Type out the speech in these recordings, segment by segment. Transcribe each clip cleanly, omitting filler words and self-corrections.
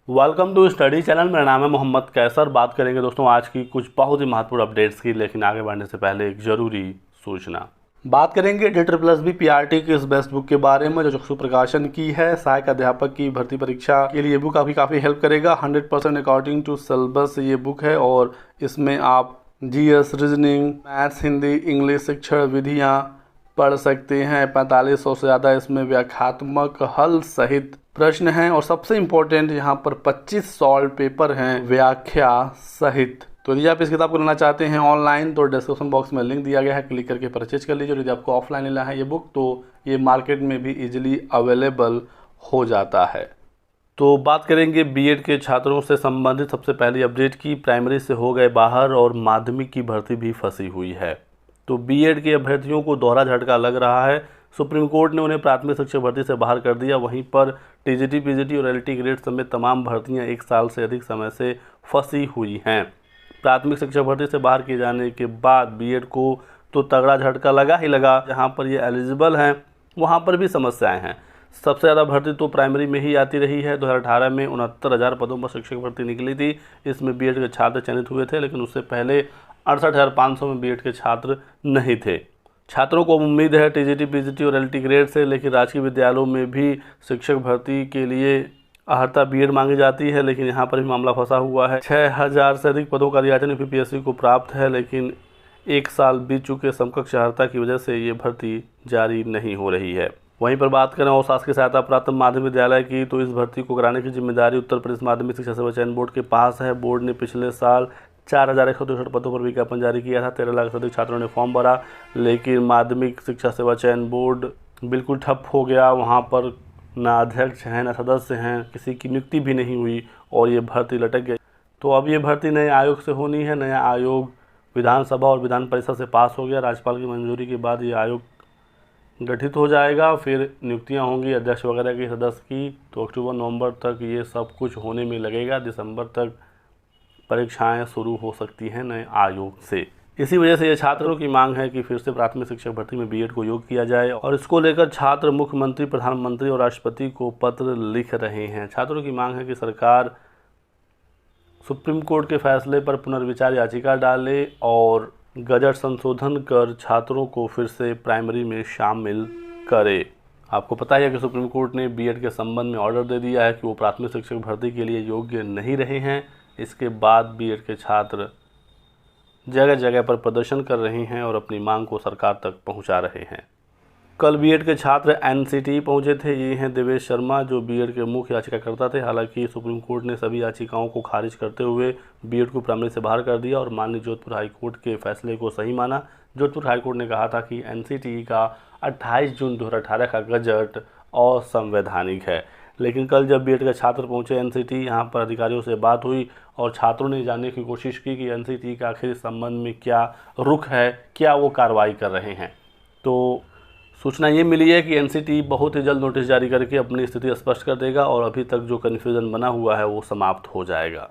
Welcome to study channel. मेरा नाम है मोहम्मद कैसर। बात करेंगे दोस्तों आज की कुछ बहुत ही महत्वपूर्ण अपडेट्स की, लेकिन आगे बढ़ने से पहले एक जरूरी सूचना। बात करेंगे DSSB PRT की इस बेस्ट बुक के बारे में जो चक्षु प्रकाशन की है। सहायक अध्यापक की भर्ती परीक्षा के लिए बुक काफ़ी हेल्प करेगा। 100% अकॉर्डिंग टू सिलेबस ये बुक है और इसमें आप GS, reasoning, maths, Hindi, English शिक्षण विधियाँ पढ़ सकते हैं। 4500 से ज़्यादा इसमें व्याख्यात्मक हल सहित प्रश्न हैं और सबसे इम्पोर्टेंट यहाँ पर 25 सॉल्व पेपर हैं व्याख्या सहित। तो यदि आप इस किताब को लेना चाहते हैं ऑनलाइन तो डिस्क्रिप्शन बॉक्स में लिंक दिया गया है, क्लिक करके परचेज कर लीजिए। यदि आपको ऑफलाइन लेना है ये बुक तो ये मार्केट में भी इजीली अवेलेबल हो जाता है। तो बात करेंगे बीएड के छात्रों से संबंधित सबसे पहली अपडेट की। प्राइमरी से हो गए बाहर और माध्यमिक की भर्ती भी फंसी हुई है। तो बीएड के अभ्यर्थियों को दोहरा झटका लग रहा है। सुप्रीम कोर्ट ने उन्हें प्राथमिक शिक्षक भर्ती से बाहर कर दिया। वहीं पर टीजीटी, पीजीटी और एलटी ग्रेड समेत तमाम भर्तियां 1 साल से अधिक समय से फंसी हुई हैं। प्राथमिक शिक्षक भर्ती से बाहर किए जाने के बाद बीएड को तो तगड़ा झटका लगा ही लगा। जहां पर ये एलिजिबल हैं वहां पर भी समस्याएं हैं। सबसे ज़्यादा भर्ती तो प्राइमरी में ही आती रही है। 2018 में 69,000 पदों पर शिक्षक भर्ती निकली थी। इसमें बीएड के छात्र चयनित हुए थे, लेकिन उससे पहले 68,500 में बीएड के छात्र नहीं थे। छात्रों को उम्मीद है टीजीटी, पीजीटी और एलटी ग्रेड से, लेकिन राजकीय विद्यालयों में भी शिक्षक भर्ती के लिए अर्हता बीएड मांगी जाती है, लेकिन यहाँ पर भी मामला फंसा हुआ है। 6,000 से अधिक पदों का रियायतन यूपीपीएससी को प्राप्त है, लेकिन 1 साल बीत चुके समकक्ष अर्हता की वजह से ये भर्ती जारी नहीं हो रही है। वहीं पर बात करें और शासकीय सहायता प्राप्त माध्यमिक विद्यालय की, तो इस भर्ती को कराने की जिम्मेदारी उत्तर प्रदेश माध्यमिक शिक्षा सेवा चयन बोर्ड के पास है। बोर्ड ने पिछले साल 4,163 पदों पर विज्ञापन जारी किया था। 13 लाख से अधिक छात्रों ने फॉर्म भरा, लेकिन माध्यमिक शिक्षा सेवा चयन बोर्ड बिल्कुल ठप हो गया। वहां पर ना अध्यक्ष हैं, ना सदस्य हैं, किसी की नियुक्ति भी नहीं हुई और ये भर्ती लटक गई। तो अब ये भर्ती नए आयोग से होनी है। नया आयोग विधानसभा और विधान परिषद से पास हो गया। राज्यपाल की मंजूरी के बाद ये आयोग गठित हो जाएगा, फिर नियुक्तियां होंगी अध्यक्ष वगैरह की, सदस्य की। तो अक्टूबर-नवंबर तक ये सब कुछ होने में लगेगा। दिसंबर तक परीक्षाएं शुरू हो सकती हैं नए आयोग से। इसी वजह से ये छात्रों की मांग है कि फिर से प्राथमिक शिक्षक भर्ती में बीएड को योग्य किया जाए और इसको लेकर छात्र मुख्यमंत्री, प्रधानमंत्री और राष्ट्रपति को पत्र लिख रहे हैं। छात्रों की मांग है कि सरकार सुप्रीम कोर्ट के फैसले पर पुनर्विचार याचिका डाले और गजट संशोधन कर छात्रों को फिर से प्राइमरी में शामिल करे। आपको पता है कि सुप्रीम कोर्ट ने बीएड के संबंध में ऑर्डर दे दिया है कि वो प्राथमिक शिक्षक भर्ती के लिए योग्य नहीं रहे हैं। इसके बाद बीएड के छात्र जगह जगह पर प्रदर्शन कर रहे हैं और अपनी मांग को सरकार तक पहुंचा रहे हैं। कल बीएड के छात्र एनसीटी पहुंचे थे। ये हैं देवेश शर्मा, जो बीएड के मुख्य याचिकाकर्ता थे। हालांकि सुप्रीम कोर्ट ने सभी याचिकाओं को खारिज करते हुए बीएड को प्राइमरी से बाहर कर दिया और माननीय जोधपुर हाईकोर्ट के फैसले को सही माना। जोधपुर हाईकोर्ट ने कहा था कि एनसीटी का 28 जून 2018 का गजट असंवैधानिक है। लेकिन कल जब बीएड के छात्र पहुंचे एनसीटी, यहाँ पर अधिकारियों से बात हुई और छात्रों ने जानने की कोशिश की कि एनसीटी का आखिर इस संबंध में क्या रुख है, क्या वो कार्रवाई कर रहे हैं। तो सूचना ये मिली है कि एनसीटी बहुत ही जल्द नोटिस जारी करके अपनी स्थिति स्पष्ट कर देगा और अभी तक जो कन्फ्यूजन बना हुआ है वो समाप्त हो जाएगा।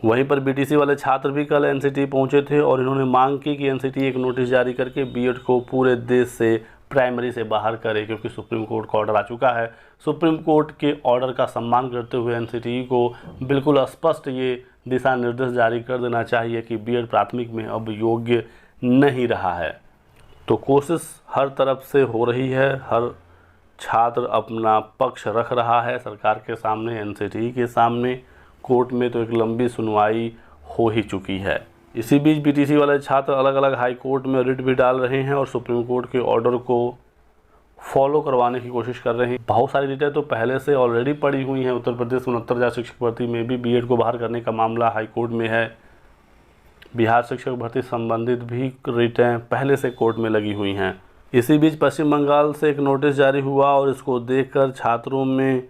वहीं पर बीटीसी वाले छात्र भी कल एनसीटी पहुंचे थे और इन्होंने मांग की कि एनसीटी एक नोटिस जारी करके बीएड को पूरे देश से प्राइमरी से बाहर करे, क्योंकि सुप्रीम कोर्ट का ऑर्डर आ चुका है। सुप्रीम कोर्ट के ऑर्डर का सम्मान करते हुए एनसीटी को बिल्कुल स्पष्ट ये दिशा निर्देश जारी कर देना चाहिए कि बीएड प्राथमिक में अब योग्य नहीं रहा है। तो कोशिश हर तरफ से हो रही है, हर छात्र अपना पक्ष रख रहा है सरकार के सामने, एनसीटी के सामने। कोर्ट में तो एक लंबी सुनवाई हो ही चुकी है। इसी बीच बीटीसी वाले छात्र अलग अलग हाई कोर्ट में रिट भी डाल रहे हैं और सुप्रीम कोर्ट के ऑर्डर को फॉलो करवाने की कोशिश कर रहे हैं। बहुत सारी रिटें तो पहले से ऑलरेडी पड़ी हुई हैं। उत्तर प्रदेश में 69,000 शिक्षक भर्ती में भी बीएड को बाहर करने का मामला हाई कोर्ट में है। बिहार शिक्षक भर्ती संबंधित भी रिटें पहले से कोर्ट में लगी हुई हैं। इसी बीच पश्चिम बंगाल से एक नोटिस जारी हुआ और इसको देखकर छात्रों में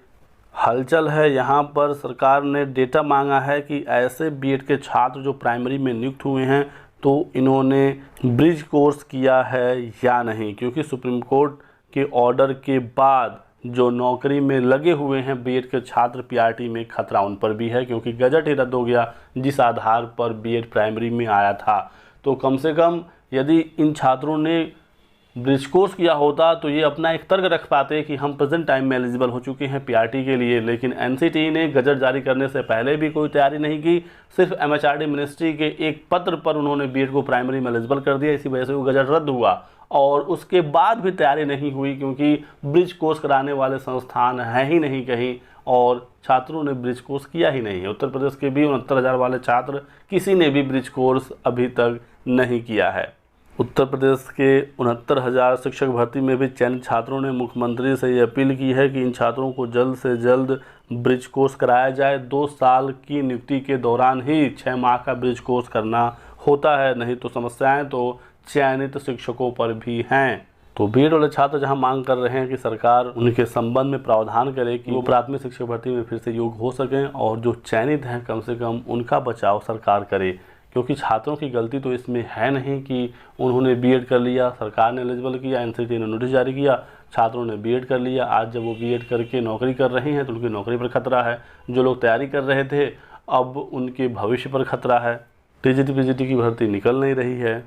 हलचल है। यहाँ पर सरकार ने डेटा मांगा है कि ऐसे बीएड के छात्र जो प्राइमरी में नियुक्त हुए हैं तो इन्होंने ब्रिज कोर्स किया है या नहीं, क्योंकि सुप्रीम कोर्ट के ऑर्डर के बाद जो नौकरी में लगे हुए हैं बीएड के छात्र, पीआरटी में खतरा उन पर भी है, क्योंकि गजट ही रद्द हो गया जिस आधार पर बीएड प्राइमरी में आया था। तो कम से कम यदि इन छात्रों ने ब्रिज कोर्स किया होता तो ये अपना एक तर्क रख पाते कि हम प्रेजेंट टाइम में एलिजिबल हो चुके हैं पीआरटी के लिए। लेकिन एनसीटी ने गजट जारी करने से पहले भी कोई तैयारी नहीं की, सिर्फ एमएचआरडी मिनिस्ट्री के एक पत्र पर उन्होंने बीएड को प्राइमरी में एलिजिबल कर दिया। इसी वजह से वो गजट रद्द हुआ और उसके बाद भी तैयारी नहीं हुई, क्योंकि ब्रिज कोर्स कराने वाले संस्थान हैं ही नहीं कहीं और छात्रों ने ब्रिज कोर्स किया ही नहीं है। उत्तर प्रदेश के भी 69,000 वाले छात्र, किसी ने भी ब्रिज कोर्स अभी तक नहीं किया है। उत्तर प्रदेश के 69,000 शिक्षक भर्ती में भी चयनित छात्रों ने मुख्यमंत्री से ये अपील की है कि इन छात्रों को जल्द से जल्द ब्रिज कोर्स कराया जाए। 2 साल की नियुक्ति के दौरान ही 6 माह का ब्रिज कोर्स करना होता है, नहीं तो समस्याएं तो चयनित शिक्षकों पर भी हैं। तो बीएड वाले छात्र जहां मांग कर रहे हैं कि सरकार उनके संबंध में प्रावधान करे कि वो प्राथमिक शिक्षक भर्ती में फिर से योग्य हो सकें और जो चयनित हैं कम से कम उनका बचाव सरकार करे, क्योंकि छात्रों की गलती तो इसमें है नहीं कि उन्होंने बीएड कर लिया, सरकार ने एलिजिबल किया, एनसीटी ने नोटिस जारी किया, छात्रों ने बीएड कर लिया। आज जब वो बीएड करके नौकरी कर रहे हैं तो उनकी नौकरी पर खतरा है। जो लोग तैयारी कर रहे थे अब उनके भविष्य पर खतरा है। टीजीटी पीजीटी की भर्ती निकल नहीं रही है।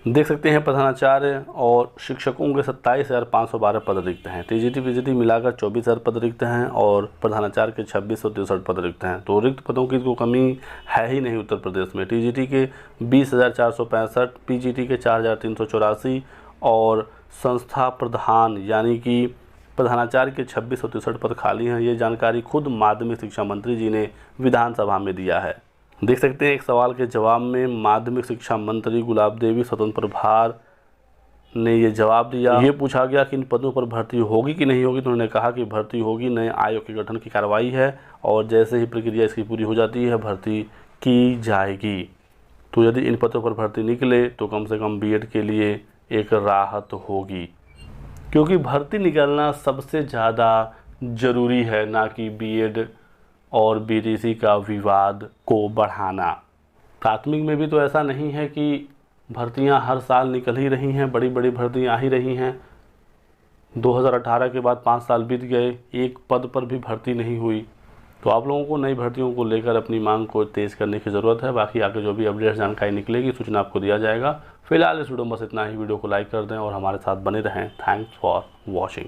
देख सकते हैं प्रधानाचार्य और शिक्षकों के 27,512 पद रिक्त हैं। टीजीटी पीजीटी मिलाकर 24,000 पद रिक्त हैं और प्रधानाचार्य के 2663 पद रिक्त हैं। तो रिक्त पदों की तो कमी है ही नहीं उत्तर प्रदेश में। टीजीटी के 20,465, पीजीटी के 4,384 और संस्था प्रधान यानी कि प्रधानाचार्य के 2663 पद खाली हैं। ये जानकारी खुद माध्यमिक शिक्षा मंत्री जी ने विधानसभा में दिया है। देख सकते हैं एक सवाल के जवाब में माध्यमिक शिक्षा मंत्री गुलाब देवी स्वतंत्र प्रभार ने ये जवाब दिया। ये पूछा गया कि इन पदों पर भर्ती होगी कि नहीं होगी, तो उन्होंने कहा कि भर्ती होगी, नए आयोग के गठन की कार्रवाई है और जैसे ही प्रक्रिया इसकी पूरी हो जाती है भर्ती की जाएगी। तो यदि इन पदों पर भर्ती निकले तो कम से कम बीएड के लिए एक राहत होगी, क्योंकि भर्ती निकलना सबसे ज़्यादा ज़रूरी है, ना कि बीएड और बीटीसी का विवाद को बढ़ाना। प्राथमिक में भी तो ऐसा नहीं है कि भर्तियां हर साल निकल ही रही हैं, बड़ी बड़ी भर्तियां आ ही रही हैं। 2018 के बाद 5 साल बीत गए, एक पद पर भी भर्ती नहीं हुई। तो आप लोगों को नई भर्तियों को लेकर अपनी मांग को तेज़ करने की ज़रूरत है। बाकी आगे जो भी अपडेट जानकारी निकलेगी सूचना आपको दिया जाएगा। फिलहाल इस वीडियो में बस इतना ही। वीडियो को लाइक कर दें और हमारे साथ बने रहें। Thanks for watching.